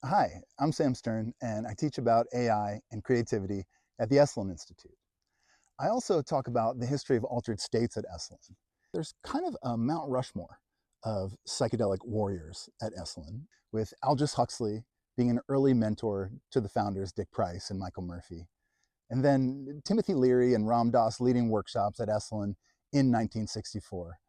Hi, I'm Sam Stern, and I teach about AI and creativity at the Esalen Institute. I also talk about the history of altered states at Esalen. There's kind of a Mount Rushmore of psychedelic warriors at Esalen, with Aldous Huxley being an early mentor to the founders Dick Price and Michael Murphy, and then Timothy Leary and Ram Dass leading workshops at Esalen in 1964.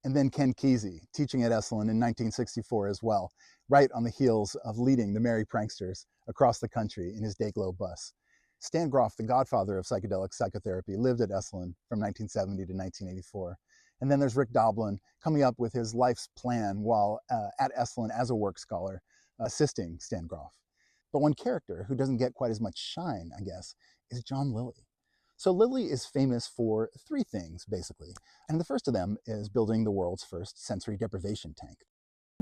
And then Ken Kesey teaching at Esalen in 1964 as well, right on the heels of leading the Merry Pranksters across the country in his Dayglow bus. Stan Grof, the godfather of psychedelic psychotherapy, lived at Esalen from 1970 to 1984. And then there's Rick Doblin coming up with his life's plan while at Esalen as a work scholar, assisting Stan Grof. But one character who doesn't get quite as much shine, I guess, is John Lilly. So Lilly is famous for three things, basically. And the first of them is building the world's first sensory deprivation tank.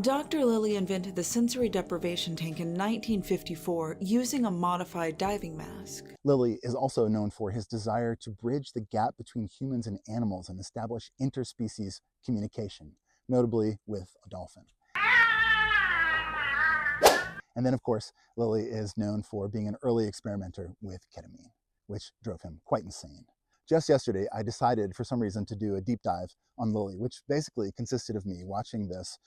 Dr. Lilly invented the sensory deprivation tank in 1954 using a modified diving mask. Lilly is also known for his desire to bridge the gap between humans and animals and establish interspecies communication, notably with a dolphin. And then, of course, Lilly is known for being an early experimenter with ketamine, which drove him quite insane. Just yesterday, I decided for some reason to do a deep dive on Lilly, which basically consisted of me watching this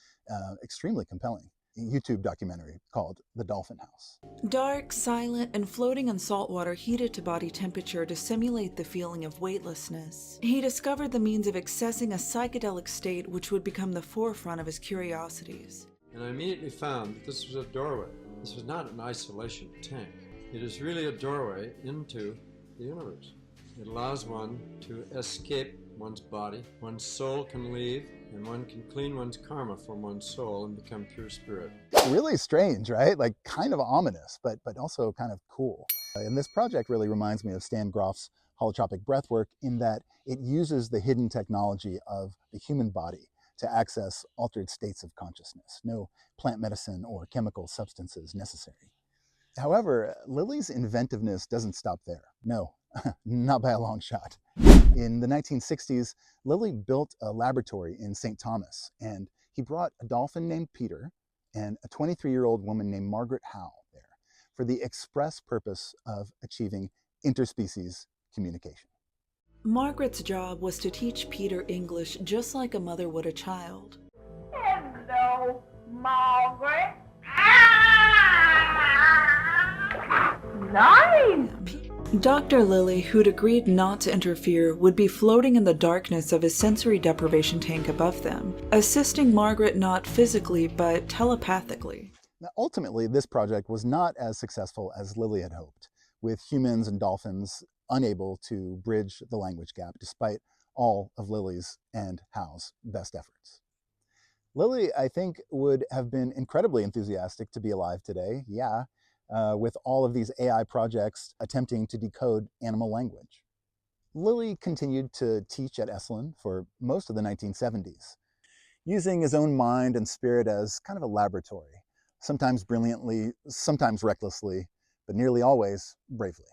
extremely compelling YouTube documentary called The Dolphin House. Dark, silent, and floating in salt water heated to body temperature to simulate the feeling of weightlessness. He discovered the means of accessing a psychedelic state which would become the forefront of his curiosities. And I immediately found that this was a doorway. This was not an isolation tank. It is really a doorway into the universe. It allows one to escape one's body. One's soul can leave, and one can clean one's karma from one's soul and become pure spirit. Really strange, right? Like kind of ominous, but also kind of cool. And this project really reminds me of Stan Grof's holotropic breathwork in that it uses the hidden technology of the human body to access altered states of consciousness. No plant medicine or chemical substances necessary. However, Lilly's inventiveness doesn't stop there. No, not by a long shot. In the 1960s, Lilly built a laboratory in St. Thomas, and he brought a dolphin named Peter and a 23-year-old woman named Margaret Howe there for the express purpose of achieving interspecies communication. Margaret's job was to teach Peter English just like a mother would a child. Hello, Margaret. Nice. Dr. Lilly, who'd agreed not to interfere, would be floating in the darkness of his sensory deprivation tank above them, assisting Margaret not physically but telepathically. Now, ultimately, this project was not as successful as Lilly had hoped, with humans and dolphins unable to bridge the language gap despite all of Lilly's and Howe's best efforts. Lilly, I think, would have been incredibly enthusiastic to be alive today, with all of these AI projects attempting to decode animal language. Lilly continued to teach at Esalen for most of the 1970s, using his own mind and spirit as kind of a laboratory, sometimes brilliantly, sometimes recklessly, but nearly always bravely.